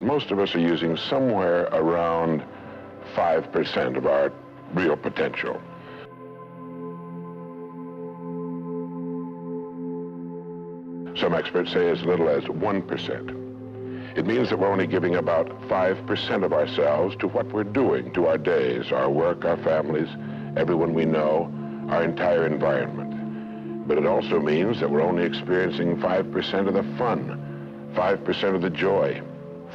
Most of us are using somewhere around 5% of our real potential. Some experts say as little as 1%. It means that we're only giving about 5% of ourselves to what we're doing, to our days, our work, our families, everyone we know, our entire environment. But it also means that we're only experiencing 5% of the fun, 5% of the joy,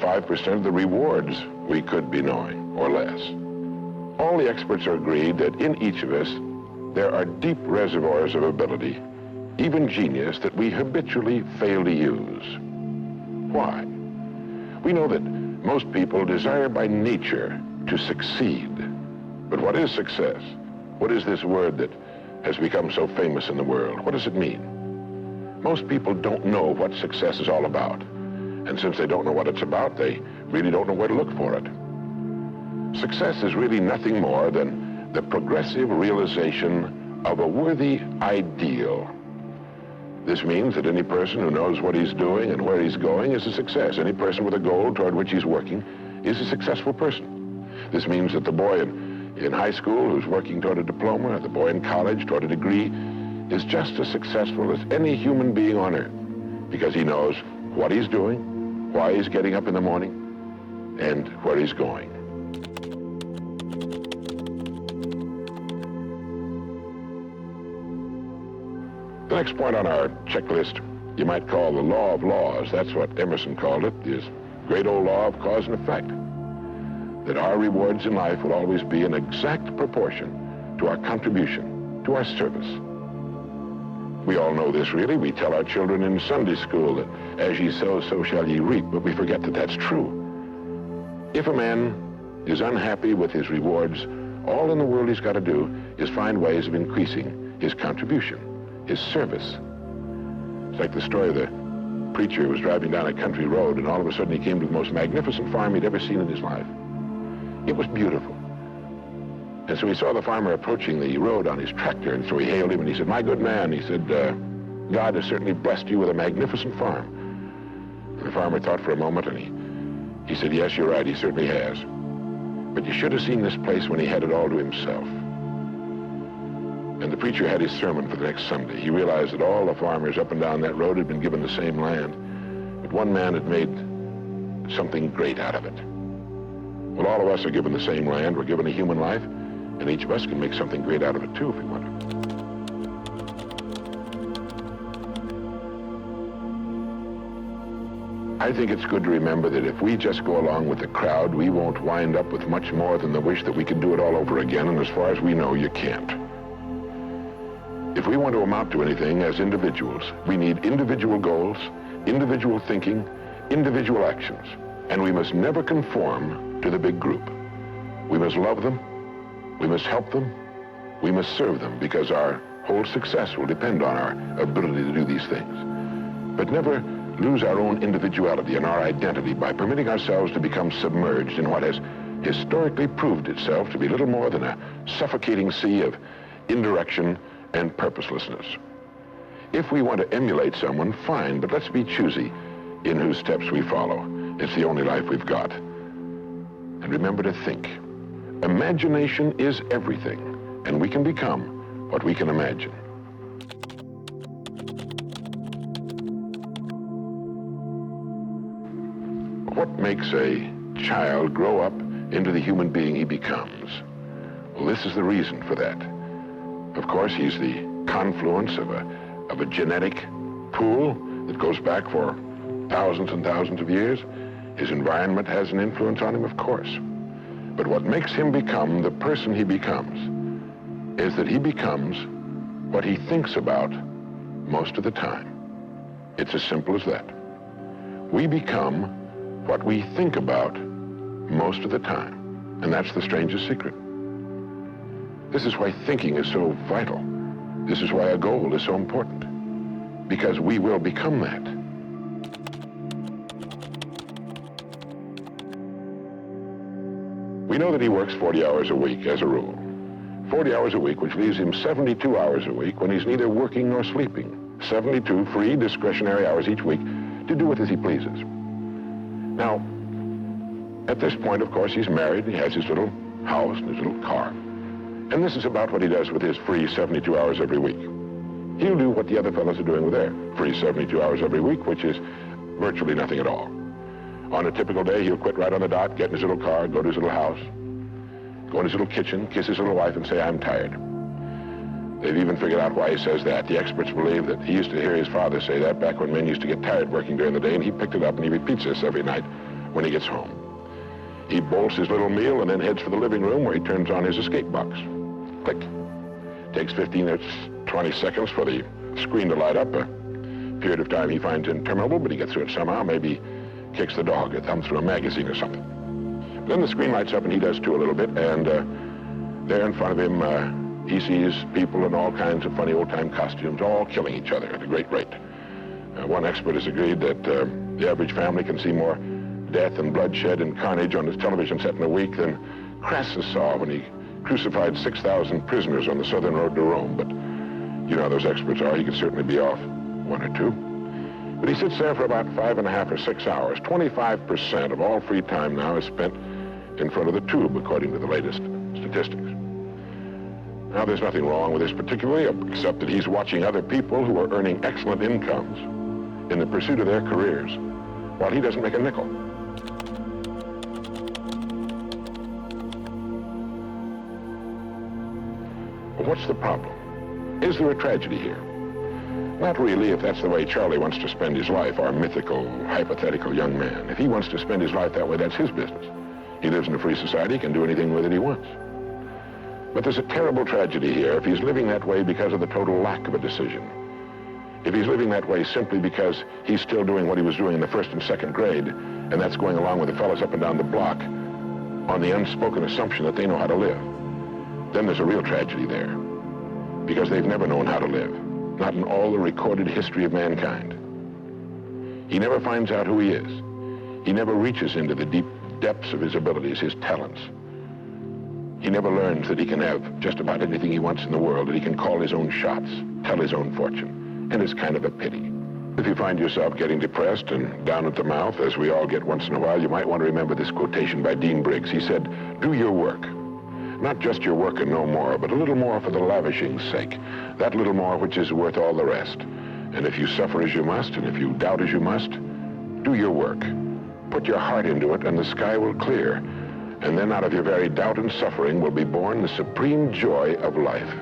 5% of the rewards we could be knowing, or less. All the experts are agreed that in each of us, there are deep reservoirs of ability, even genius, that we habitually fail to use. Why? We know that most people desire by nature to succeed. But what is success? What is this word that has become so famous in the world? What does it mean? Most people don't know what success is all about. And since they don't know what it's about, they really don't know where to look for it. Success is really nothing more than the progressive realization of a worthy ideal. This means that any person who knows what he's doing and where he's going is a success. Any person with a goal toward which he's working is a successful person. This means that the boy in high school who's working toward a diploma, the boy in college toward a degree, is just as successful as any human being on earth, because he knows what he's doing, why he's getting up in the morning, and where he's going. The next point on our checklist, you might call the law of laws. That's what Emerson called it, this great old law of cause and effect. That our rewards in life will always be in exact proportion to our contribution, to our service. We all know this, really. We tell our children in Sunday school that as ye sow, so shall ye reap, but we forget that that's true. If a man is unhappy with his rewards, all in the world he's got to do is find ways of increasing his contribution, his service. It's like the story of the preacher who was driving down a country road, and all of a sudden he came to the most magnificent farm he'd ever seen in his life. It was beautiful. And so he saw the farmer approaching the road on his tractor, and so he hailed him, and he said, "My good man," he said, "God has certainly blessed you with a magnificent farm." And the farmer thought for a moment, and he said, "Yes, you're right, he certainly has. But you should have seen this place when he had it all to himself." And the preacher had his sermon for the next Sunday. He realized that all the farmers up and down that road had been given the same land, but one man had made something great out of it. Well, all of us are given the same land. We're given a human life, and each of us can make something great out of it, too, if we want to. I think it's good to remember that if we just go along with the crowd, we won't wind up with much more than the wish that we could do it all over again, and as far as we know, you can't. If we want to amount to anything as individuals, we need individual goals, individual thinking, individual actions, and we must never conform to the big group. We must love them, we must help them, we must serve them, because our whole success will depend on our ability to do these things. But never lose our own individuality and our identity by permitting ourselves to become submerged in what has historically proved itself to be little more than a suffocating sea of indirection and purposelessness. If we want to emulate someone, fine, but let's be choosy in whose steps we follow. It's the only life we've got. And remember to think. Imagination is everything, and we can become what we can imagine. What makes a child grow up into the human being he becomes? Well, this is the reason for that. Of course, he's the confluence of a genetic pool that goes back for thousands and thousands of years. His environment has an influence on him, of course. But what makes him become the person he becomes is that he becomes what he thinks about most of the time. It's as simple as that. We become what we think about most of the time, and that's the strangest secret. This is why thinking is so vital. This is why a goal is so important, because we will become that. We know that he works 40 hours a week as a rule. 40 hours a week, which leaves him 72 hours a week when he's neither working nor sleeping. 72 free, discretionary hours each week to do with as he pleases. Now, At this point, of course, he's married, he has his little house and his little car. And this is about what he does with his free 72 hours every week. He'll do what the other fellows are doing with their free 72 hours every week, which is virtually nothing at all. On a typical day, he'll quit right on the dot, get in his little car, go to his little house, go in his little kitchen, kiss his little wife, and say, "I'm tired." They've even figured out why he says that. The experts believe that he used to hear his father say that back when men used to get tired working during the day, and he picked it up and he repeats this every night when he gets home. He bolts his little meal and then heads for the living room where he turns on his escape box. Click. Takes 15 or 20 seconds for the screen to light up, a period of time he finds interminable, but he gets through it somehow. Maybe kicks the dog or thumbs through a magazine or something. Then the screen lights up and he does too a little bit, and there in front of him he sees people in all kinds of funny old-time costumes, all killing each other at a great rate. One expert has agreed that the average family can see more death and bloodshed and carnage on his television set in a week than Crassus saw when he crucified 6,000 prisoners on the southern road to Rome. But you know how those experts are. He could certainly be off one or two. But he sits there for about 5.5 or 6 hours. 25% of all free time now is spent in front of the tube, according to the latest statistics. Now, there's nothing wrong with this particularly, except that he's watching other people who are earning excellent incomes in the pursuit of their careers, while he doesn't make a nickel. But what's the problem? Is there a tragedy here? Not really, if that's the way Charlie wants to spend his life, our mythical, hypothetical young man. If he wants to spend his life that way, that's his business. He lives in a free society, he can do anything with it he wants. But there's a terrible tragedy here if he's living that way because of the total lack of a decision. If he's living that way simply because he's still doing what he was doing in the first and second grade, and that's going along with the fellows up and down the block on the unspoken assumption that they know how to live, then there's a real tragedy there, because they've never known how to live, not in all the recorded history of mankind. He never finds out who he is. He never reaches into the deep depths of his abilities, his talents. He never learns that he can have just about anything he wants in the world, that he can call his own shots, tell his own fortune, and it's kind of a pity. If you find yourself getting depressed and down at the mouth, as we all get once in a while, you might want to remember this quotation by Dean Briggs. He said, "Do your work. Not just your work and no more, but a little more for the lavishing's sake, that little more which is worth all the rest. And if you suffer as you must, and if you doubt as you must, do your work. Put your heart into it, and the sky will clear. And then out of your very doubt and suffering will be born the supreme joy of life."